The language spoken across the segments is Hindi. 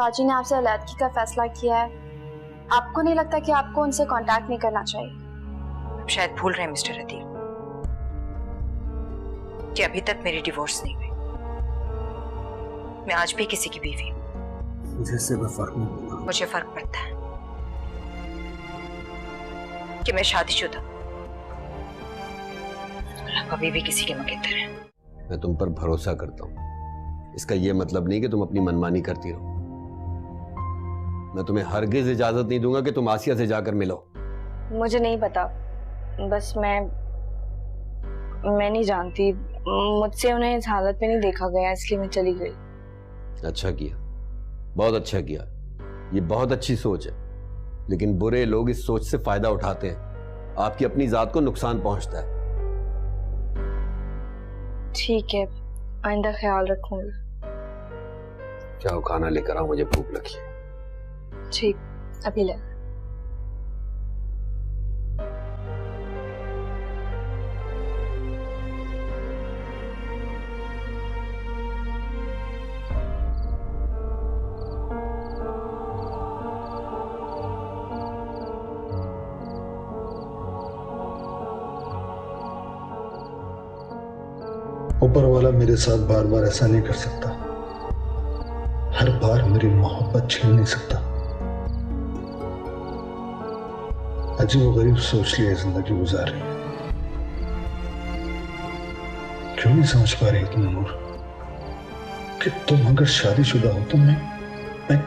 पाजी ने आपसे अलैदगी का फैसला किया है, आपको नहीं लगता कि आपको उनसे कांटेक्ट नहीं करना चाहिए? आप शायद भूल रहे हैं मिस्टर अदील कि अभी तक मेरी डिवोर्स नहीं हुई। मैं आज भी किसी की बीवी हूँ। मुझे इससे कोई फर्क नहीं पड़ता। मुझे फर्क पड़ता है कि मैं शादीशुदा कभी भी किसी के मंगेतर है। मैं तुम पर भरोसा करता हूँ, इसका यह मतलब नहीं कि तुम अपनी मनमानी करती रहो। मैं तुम्हें हरगिज इजाजत नहीं दूंगा कि तुम आसिया से जाकर मिलो। मुझे नहीं पता, बस मैं नहीं जानती, मुझसे उन्हें इस हालत में नहीं देखा गया, इसलिए मैं चली गई। अच्छा किया, बहुत अच्छा किया, ये बहुत अच्छी सोच है। लेकिन बुरे लोग इस सोच से फायदा उठाते हैं, आपकी अपनी जात को नुकसान पहुंचता है। ठीक है, आइंदा ख्याल रखूंगी। जाओ खाना लेकर आओ, मुझे भूख लगी है। ठीक, अभी ले। ऊपर वाला मेरे साथ बार बार ऐसा नहीं कर सकता, हर बार मेरी मोहब्बत छीन नहीं सकता। अजीब गरीब सोच लिया जिंदगी गुजार रही है। क्यों नहीं समझ पा रही तुम नूर कि तुम अगर शादीशुदा हो तो मैं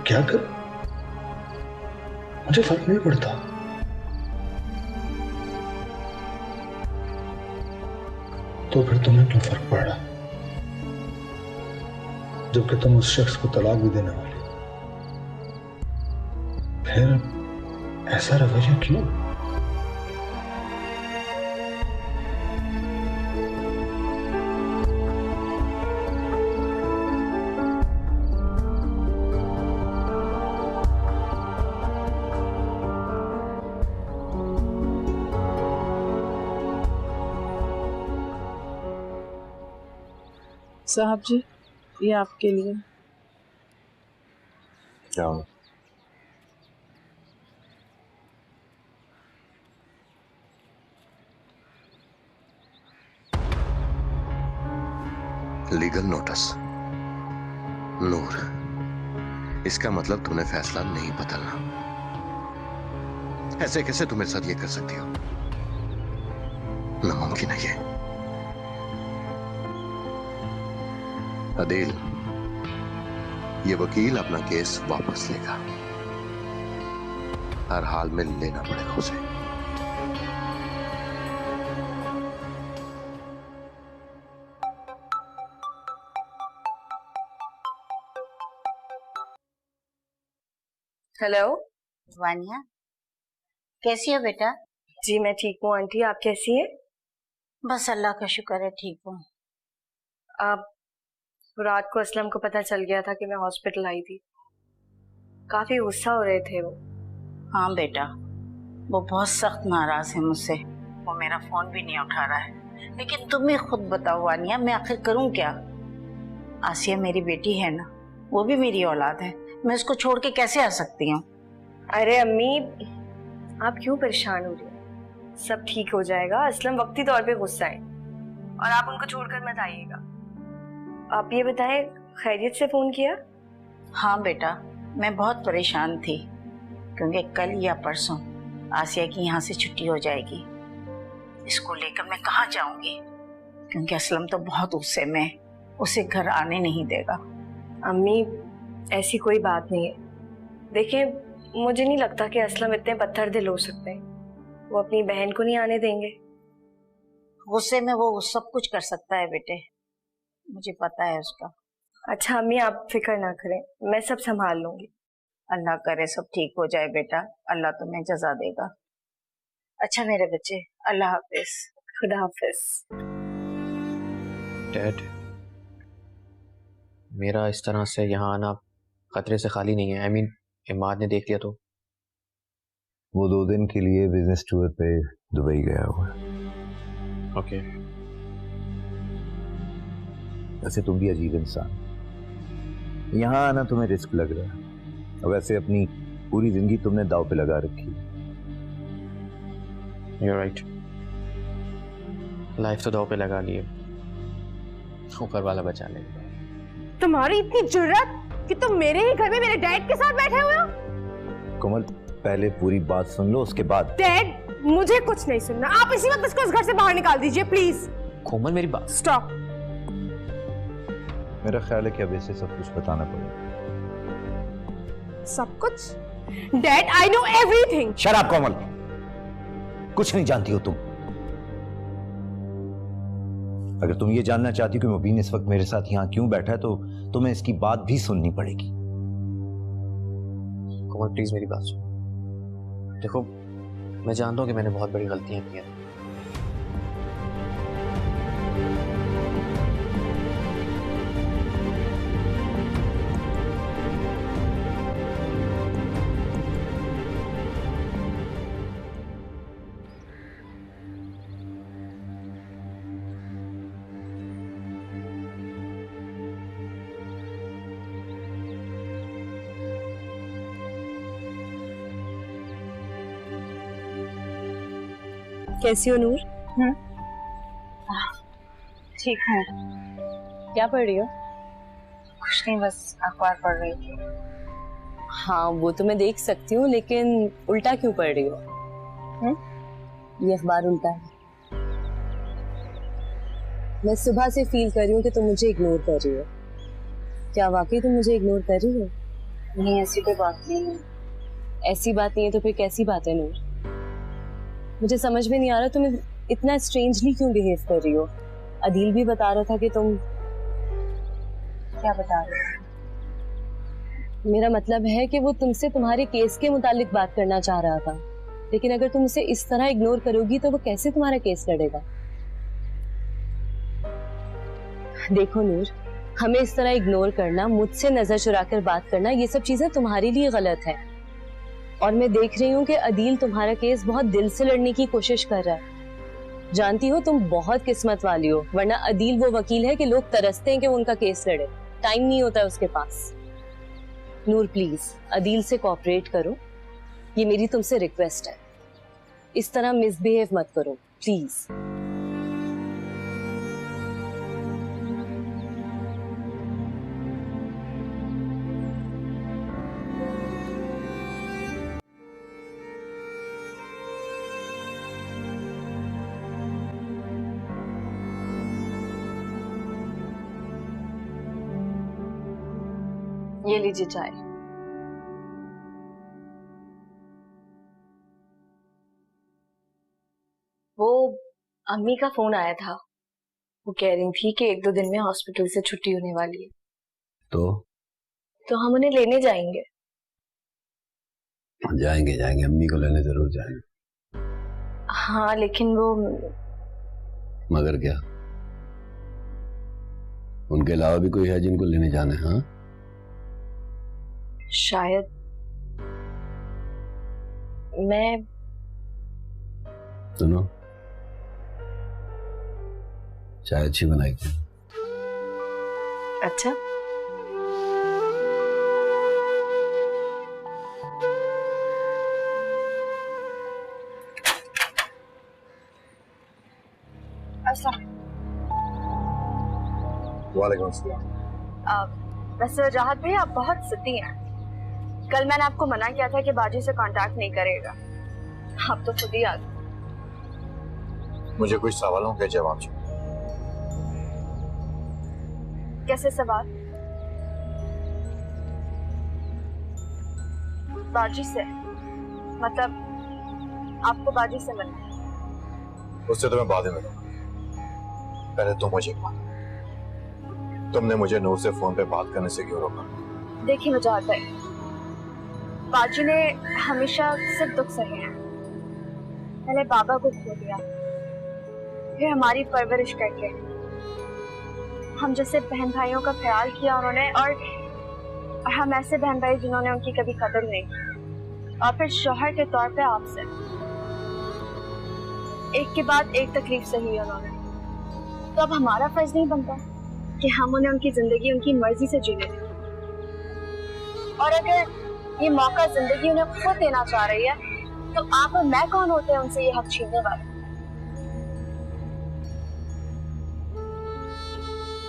क्या करूं? मुझे फर्क नहीं पड़ता। तो फिर तुम्हें क्यों फर्क पड़ रहा जबकि तुम उस शख्स को तलाक भी देने वाली? फिर ऐसा रवैया क्यों? साहब जी, ये आपके लिए। क्या लीगल नोटिस? नूर, इसका मतलब तुम्हें फैसला नहीं बदलना। ऐसे कैसे तुम मेरे साथ ये कर सकती हो? नामुमकिन है ये। अदील, ये वकील अपना केस वापस लेगा, हर हाल में लेना पड़ेगा उसे। हेलो वानिया, कैसी हो बेटा? जी मैं ठीक हूँ आंटी, आप कैसी हैं? बस अल्लाह का शुक्र है, ठीक हूँ। आप रात को असलम को पता चल गया था कि मैं हॉस्पिटल आई थी, काफी गुस्सा हो रहे थे वो। हाँ बेटा, वो बहुत सख्त नाराज है मुझसे, वो मेरा फोन भी नहीं उठा रहा है। लेकिन तुम ही खुद बताओ वानिया, मैं आखिर करूँ क्या? आसिया मेरी बेटी है ना, वो भी मेरी औलाद है, मैं उसको छोड़ के कैसे आ सकती हूँ? अरे अम्मी, आप क्यों परेशान हो रही हैं? सब ठीक हो जाएगा। असलम वक्ती तौर पे गुस्सा है और आप उनको छोड़कर मत आइएगा। आप ये बताएं, खैरियत से फोन किया? हाँ बेटा, मैं बहुत परेशान थी क्योंकि कल या परसों आसिया की यहाँ से छुट्टी हो जाएगी। इसको लेकर मैं कहाँ जाऊंगी, क्योंकि असलम तो बहुत गुस्से में है, उसे घर आने नहीं देगा। अम्मी, ऐसी कोई बात नहीं है। देखिए, मुझे नहीं लगता कि असलम इतने पत्थर दिल हो सकते हैं, वो अपनी बहन को नहीं आने देंगे। गुस्से में वो सब कुछ कर सकता है बेटे, मुझे पता है उसका। अच्छा अम्मी, आप फिक्र ना करें, मैं सब संभाल लूंगी। अल्लाह करे सब ठीक हो जाए बेटा, अल्लाह तुम्हें जज़ा देगा। अच्छा मेरे बच्चे, अल्लाह हाफिज। खुदा हाफिज। डैड, मेरा इस तरह से यहाँ आना खतरे से खाली नहीं है। आई मीन, इमाद ने देख लिया तो? वो 2 दिन के लिए बिजनेस टूर पे दुबई गया हुआ है। ओके। वैसे तुम भी अजीब इंसान, यहाँ आना तुम्हें रिस्क लग रहा है। वैसे अपनी पूरी जिंदगी तुमने दाव पे लगा रखी। You're right. लाइफ तो दाव पे लगा ली है, ऊपर वाला बचा लेगा। तुम्हारी इतनी जुर्रत कि तुम मेरे ही घर में मेरे डैड के साथ बैठे हुए हो? कोमल पहले पूरी बात सुन लो, उसके बाद। डैड, मुझे कुछ नहीं सुनना। आप इसी वक्त इसको इस घर से बाहर निकाल दीजिए प्लीज। कोमल मेरी बात। स्टॉप। मेरा ख्याल है कि अब इसे सब कुछ बताना पड़ेगा। सब कुछ? Dad, I know everything. Shut up Komal, कुछ नहीं जानती हो तुम। अगर तुम ये जानना चाहती हो कि मुबीन इस वक्त मेरे साथ यहाँ क्यों बैठा है तो तुम्हें इसकी बात भी सुननी पड़ेगी। कोमल प्लीज मेरी बात सुन। देखो मैं जानता हूँ कि मैंने बहुत बड़ी गलतियां की हैं, कैसी हो नूर? ठीक है। क्या पढ़ रही हो? कुछ नहीं, बस अखबार पढ़ रही थी। हाँ वो तो मैं देख सकती हूँ, लेकिन उल्टा क्यों पढ़ रही हो? ये अखबार उल्टा है। मैं सुबह से फील कर रही हूँ कि तुम मुझे इग्नोर कर रही हो। क्या वाकई तुम मुझे इग्नोर कर रही हो? नहीं, ऐसी कोई बात नहीं है। ऐसी बात नहीं है तो फिर कैसी बात है नूर? मुझे समझ में नहीं आ रहा तुम इतना स्ट्रेंजली क्यों बिहेव कर रही हो। अदील भी बता रहा था कि तुम। क्या बता रहे हो? मेरा मतलब है कि वो तुमसे तुम्हारे केस के मुतालिक बात करना चाह रहा था, लेकिन अगर तुम उसे इस तरह इग्नोर करोगी तो वो कैसे तुम्हारा केस लड़ेगा? देखो नूर, हमें इस तरह इग्नोर करना, मुझसे नजर चुराकर बात करना, ये सब चीजें तुम्हारे लिए गलत है। और मैं देख रही हूँ कि अदील तुम्हारा केस बहुत दिल से लड़ने की कोशिश कर रहा है। जानती हो तुम बहुत किस्मत वाली हो, वरना अदील वो वकील है कि लोग तरसते हैं कि वो उनका केस लड़े, टाइम नहीं होता है उसके पास। नूर प्लीज अदील से कोऑपरेट करो, ये मेरी तुमसे रिक्वेस्ट है। इस तरह मिसबिहेव मत करो प्लीज। ये लीजिए चाय। वो अम्मी का फोन आया था, वो कह रही थी कि 1-2 दिन में हॉस्पिटल से छुट्टी होने वाली है। तो हम उन्हें लेने जाएंगे। जाएंगे अम्मी को लेने जरूर जाएंगे। हाँ लेकिन वो। मगर क्या? उनके अलावा भी कोई है जिनको लेने जाना है? हाँ शायद मैं। सुनो, चाय अच्छी बनाई थी। अच्छा वालेकुम अस्सलाम। वैसे राहत भाई आप बहुत सिद्धी हैं। कल मैंने आपको मना किया था कि बाजी से कांटेक्ट नहीं करेगा, आप तो खुद ही आ गए। मुझे कुछ सवालों के जवाब चाहिए। कैसे सवाल? बाजी से? मतलब आपको बाजी से मिलना है? उससे तो मैं बाद में मिलूंगा, पहले तुम मुझे मान। तुमने मुझे नूर से फोन पे बात करने से क्यों रोका? देखिए वजह है, बाजी ने हमेशा सिर्फ दुख सहे हैं। पहले बाबा को खो दिया, फिर हमारी परवरिश करके हम जैसे बहन भाइयों का ख्याल किया उन्होंने, और हम ऐसे बहन भाई जिन्होंने उनकी कभी कदर नहीं की, और फिर शौहर के तौर पे आपसे एक के बाद एक तकलीफ सही उन्होंने। तो अब हमारा फर्ज नहीं बनता कि हम उन्हें उनकी जिंदगी उनकी मर्जी से जीने दें। और अगर ये मौका जिंदगी उन्हें खुद देना चाह रही है, तो आप और मैं कौन होते हैं उनसे ये हक छीनने वाले?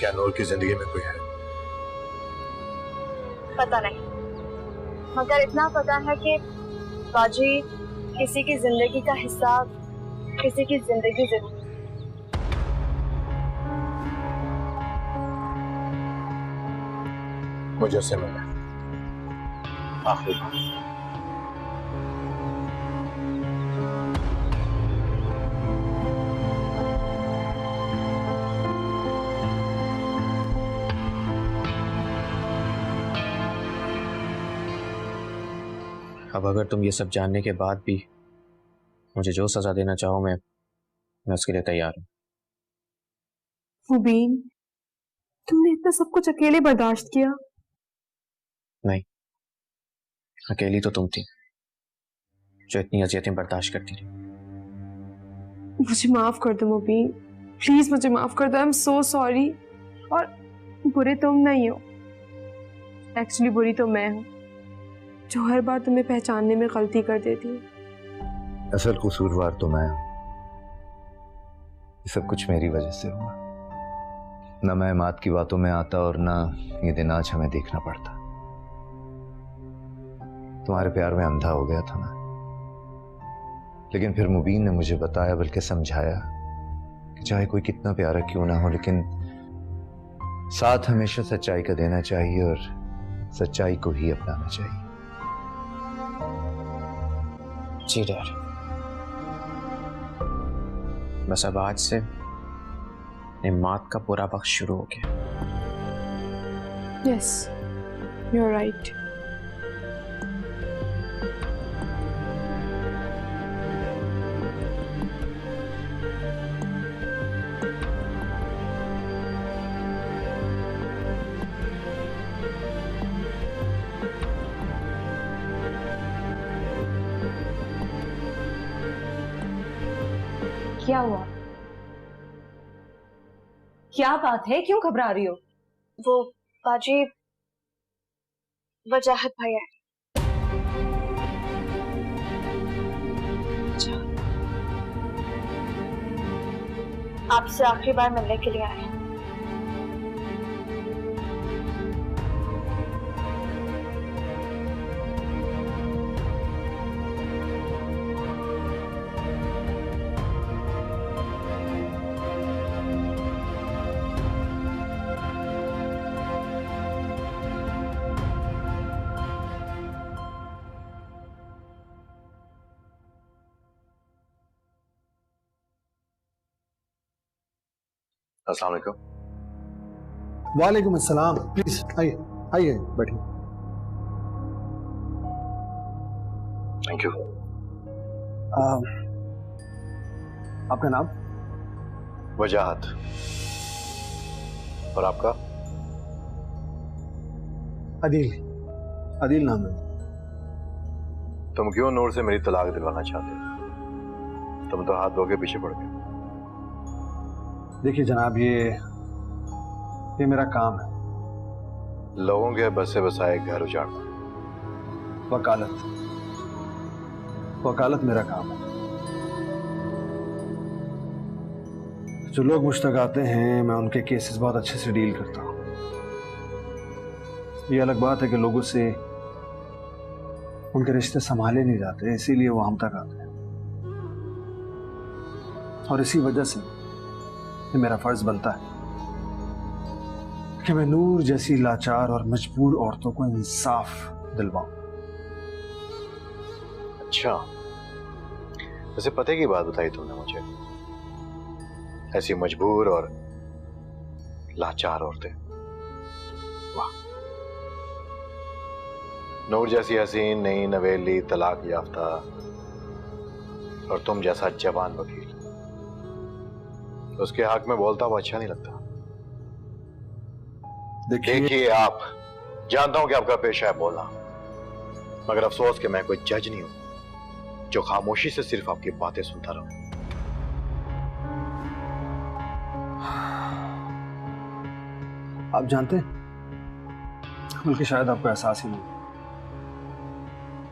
क्या नूर की जिंदगी में कोई है? पता नहीं, मगर इतना पता है कि बाजी किसी की जिंदगी का हिस्सा किसी की जिंदगी जरूर। मुझे उससे मिलना है, आखिरी बार। अब अगर तुम ये सब जानने के बाद भी मुझे जो सजा देना चाहो मैं उसके लिए तैयार हूं। मुबीन, तुमने इतना सब कुछ अकेले बर्दाश्त किया? नहीं, अकेली तो तुम थी जो इतनी अजियतें बर्दाश्त करती रही। मुझे माफ कर दो मुबीन, प्लीज मुझे माफ कर दो। I am so sorry. और बुरे तुम नहीं हो, एक्चुअली बुरी तो मैं हूँ जो हर बार तुम्हें पहचानने में गलती कर देती हूँ। असल कसूरवार तो मैं हूं। ये सब कुछ मेरी वजह से हुआ। न मैं मात की बातों में आता और न ये दिन आज हमें देखना पड़ता। तुम्हारे प्यार में अंधा हो गया था मैं, लेकिन फिर मुबीन ने मुझे बताया, बल्कि समझाया कि चाहे कोई कितना प्यारा क्यों ना हो, लेकिन साथ हमेशा सच्चाई का देना चाहिए और सच्चाई को ही अपनाना चाहिए। जी डैड, बस अब आज से मात का पूरा वक्त शुरू हो गया। Yes, you are right. क्या हुआ? क्या बात है, क्यों घबरा रही हो? वो बाजी वजाहत भैया है। आपसे आखिरी बार मिलने के लिए आए हैं। अस्सलाम वालेकुम। वालेकुम अस्सलाम। प्लीज आइए आइए, बैठिए। Thank you. आपका नाम? वजाहत। और आपका? अदील। अदील नाम है। तुम क्यों नूर से मेरी तलाक दिलवाना चाहते हो? तुम तो हाथ धो के पीछे पड़ गए। देखिए जनाब, ये मेरा काम है। लोगों के बसे बसाए घर उजाड़ना। वकालत मेरा काम है। जो लोग मुझ तक आते हैं मैं उनके केसेस बहुत अच्छे से डील करता हूँ। ये अलग बात है कि लोगों से उनके रिश्ते संभाले नहीं जाते, इसीलिए वो हम तक आते हैं। और इसी वजह से ये मेरा फर्ज बनता है कि मैं नूर जैसी लाचार और मजबूर औरतों को इंसाफ दिलवाऊं। अच्छा, वैसे पते की बात बताई तुमने मुझे। ऐसी मजबूर और लाचार औरतें, वाह। नूर जैसी हसीन नई नवेली तलाक याफ्ता और तुम जैसा जवान वकील, उसके हक में बोलता हुआ अच्छा नहीं लगता। देखिए, आप जानता हूं कि आपका पेशा है बोलना, मगर अफसोस कि मैं कोई जज नहीं हूं जो खामोशी से सिर्फ आपकी बातें सुनता रहूं। आप जानते हैं, बल्कि शायद आपको एहसास ही नहीं,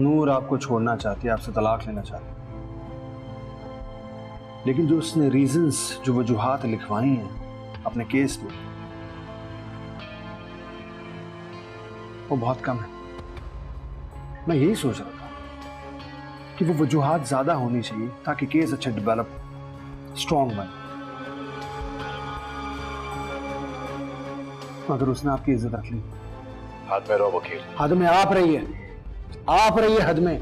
नूर आपको छोड़ना चाहती है, आपसे तलाक लेना चाहती है, लेकिन जो उसने रीजंस, जो वजूहात लिखवाई हैं अपने केस में, वो बहुत कम है। मैं यही सोच रहा था कि वो वजूहात ज्यादा होनी चाहिए ताकि केस अच्छा डेवलप, स्ट्रॉन्ग बने। मगर उसने आपकी इज्जत रख ली। हाथ में रहो वकील। हद में आप रही है, आप रही है हद में,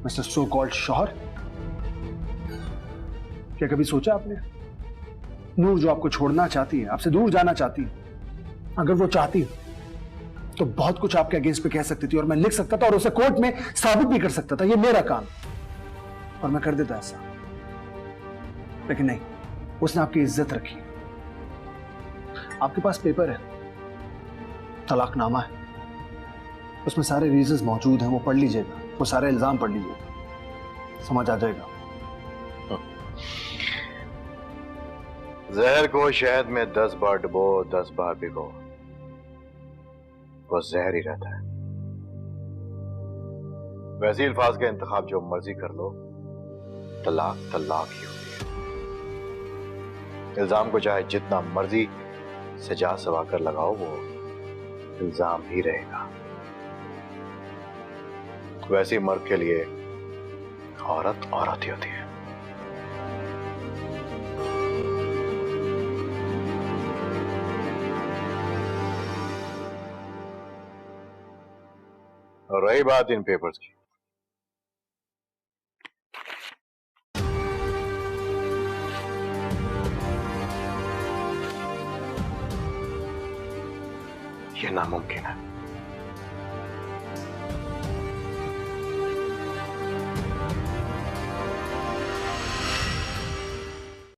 मिस्टर सो कॉल्ड शौहर। क्या कभी सोचा आपने, नूर जो आपको छोड़ना चाहती है, आपसे दूर जाना चाहती है, अगर वो चाहती तो बहुत कुछ आपके अगेंस्ट पे कह सकती थी और मैं लिख सकता था और उसे कोर्ट में साबित भी कर सकता था, ये मेरा काम, और मैं कर देता ऐसा। लेकिन नहीं, उसने आपकी इज्जत रखी। आपके पास पेपर है, तलाकनामा है, उसमें सारे रीजंस मौजूद हैं, वो पढ़ लीजिएगा, वो सारे इल्जाम पढ़ लीजिएगा, समझ आ जाएगा। जहर को शहद में 10 बार डुबो, 10 बार भिगो, वो जहर ही रहता है। वैसे अल्फाज का इंतखाब जो मर्जी कर लो, तलाक तलाक ही होती है। इल्जाम को चाहे जितना मर्जी सजा सवा कर लगाओ, वो इल्जाम ही रहेगा। वैसे मर्द के लिए औरत औरत ही होती है। और रही बात इन पेपर्स की, ये नामुमकिन है।